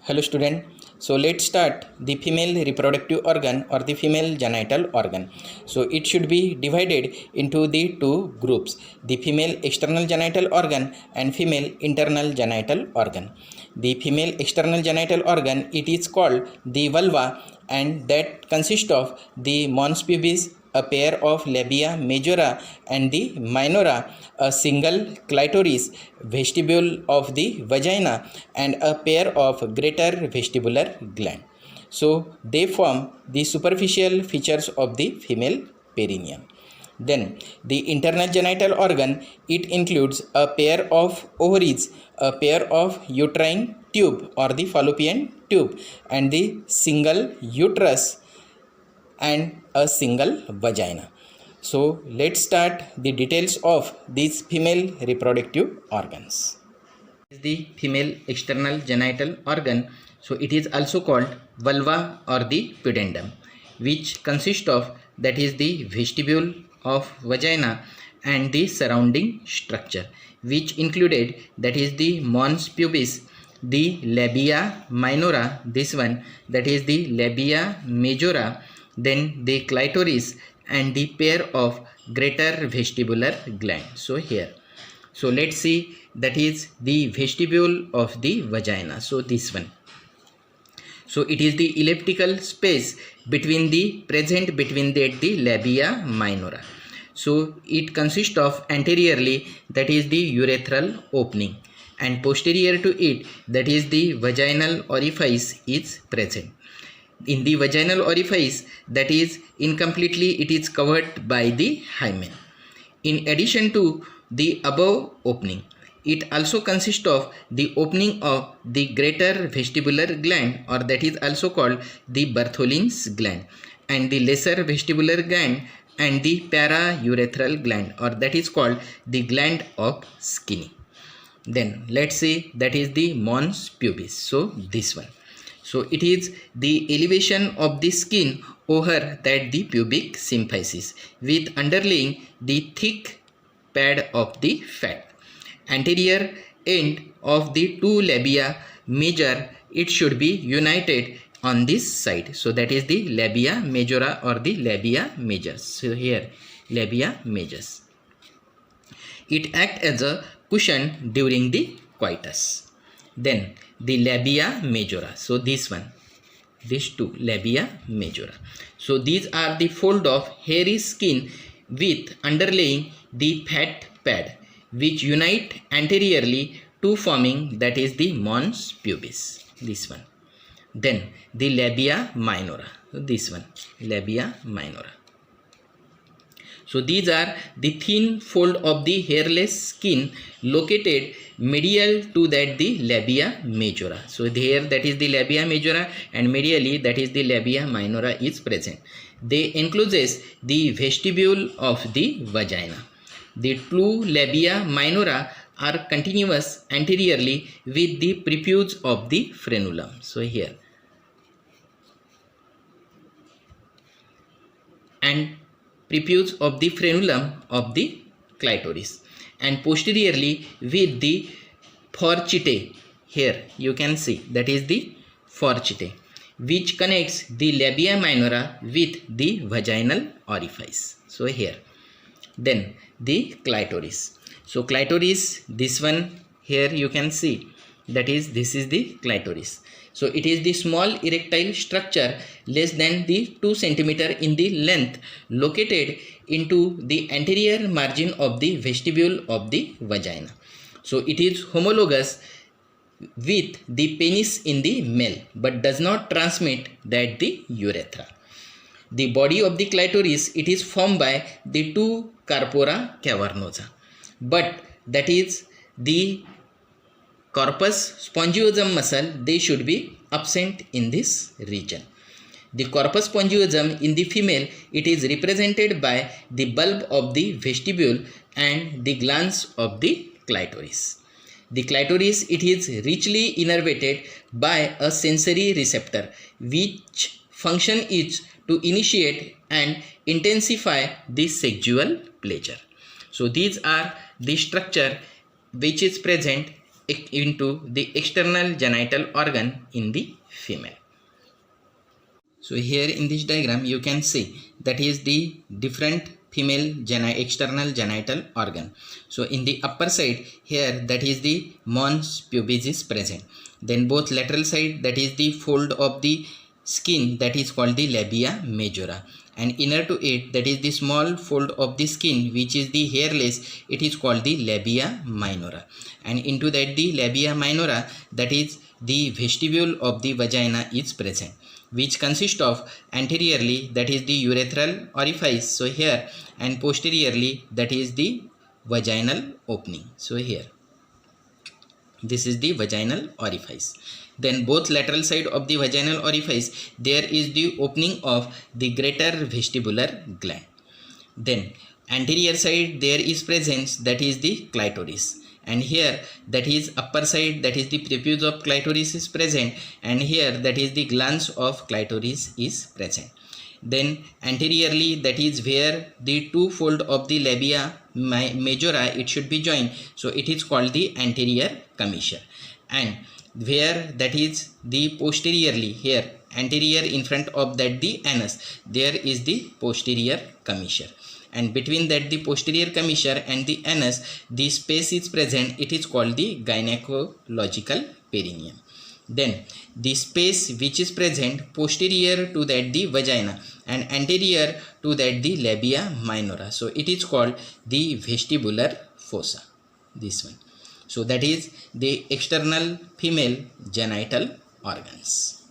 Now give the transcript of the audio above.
Hello student. So let's start the female reproductive organ or the female genital organ. So it should be divided into the two groups, the female external genital organ and female internal genital organ. The female external genital organ, it is called the vulva, and that consists of the mons pubis, a pair of labia majora and the minora, a single clitoris, vestibule of the vagina, and a pair of greater vestibular gland. So they form the superficial features of the female perineum. Then the internal genital organ, it includes a pair of ovaries, a pair of uterine tube or the fallopian tube, and the single uterus and a single vagina. So let's start the details of these female reproductive organs. The female external genital organ, so it is also called vulva or the pudendum, which consists of, that is the vestibule of vagina and the surrounding structure, which included, that is the mons pubis, the labia minora, this one, that is the labia majora, then the clitoris and the pair of greater vestibular gland. So here, so let's see, that is the vestibule of the vagina. So this one, so it is the elliptical space between the the labia minora. So it consists of anteriorly, that is the urethral opening, and posterior to it, that is the vaginal orifice is present. In the vaginal orifice, that is incompletely, it is covered by the hymen. In addition to the above opening, it also consists of the opening of the greater vestibular gland, or that is also called the Bartholin's gland, and the lesser vestibular gland and the paraurethral gland, or that is called the gland of Skinny. Then let's see, that is the mons pubis. So this one, so it is the elevation of the skin over that the pubic symphysis, with underlying the thick pad of the fat. Anterior end of the two labia major, it should be united on this side. So that is the labia majora or the labia majors. So here, labia majors, it acts as a cushion during the coitus. Then the labia majora, so this one, these two, labia majora. So these are the fold of hairy skin with underlaying the fat pad, which unite anteriorly to forming, that is the mons pubis, this one. Then the labia minora, so this one, labia minora. So these are the thin fold of the hairless skin located medial to that the labia majora. So here, that is the labia majora, and medially, that is the labia minora is present. They encloses the vestibule of the vagina. The two labia minora are continuous anteriorly with the prepuce of the frenulum. So here, and prepuce of the frenulum of the clitoris, and posteriorly with the fourchette. Here you can see, that is the fourchette, which connects the labia minora with the vaginal orifice. So here, then the clitoris. So clitoris, this one, here you can see, that is, this is the clitoris. So it is the small erectile structure less than the 2 cm in the length, located into the anterior margin of the vestibule of the vagina. So it is homologous with the penis in the male, but does not transmit that the urethra. The body of the clitoris, it is formed by the 2 corpora cavernosa, but that is the corpus spongiosum muscle, they should be absent in this region. The corpus spongiosum in the female, it is represented by the bulb of the vestibule and the glands of the clitoris. The clitoris, it is richly innervated by a sensory receptor, which function is to initiate and intensify the sexual pleasure. So these are the structure which is present into the external genital organ in the female. So here in this diagram you can see that is the different female external genital organ. So in the upper side here, that is the mons pubis is present. Then both lateral side, that is the fold of the skin, that is called the labia majora, and inner to it, that is the small fold of the skin which is the hairless, it is called the labia minora, and into that the labia minora, that is the vestibule of the vagina is present, which consists of anteriorly, that is the urethral orifice, so here, and posteriorly, that is the vaginal opening. So here this is the vaginal orifice. Then both lateral side of the vaginal orifice, there is the opening of the greater vestibular gland. Then anterior side there is presence, that is the clitoris, and here, that is upper side, that is the prepuce of clitoris is present, and here, that is the glans of clitoris is present. Then anteriorly, that is where the two fold of the labia majora it should be joined, so it is called the anterior commissure, and where, that is the posteriorly, here anterior in front of that the anus, there is the posterior commissure, and between that the posterior commissure and the anus, the space is present, it is called the gynecological perineum. Then the space which is present posterior to that the vagina and anterior to that the labia minora, so it is called the vestibular fossa, this one. So that is the external female genital organs.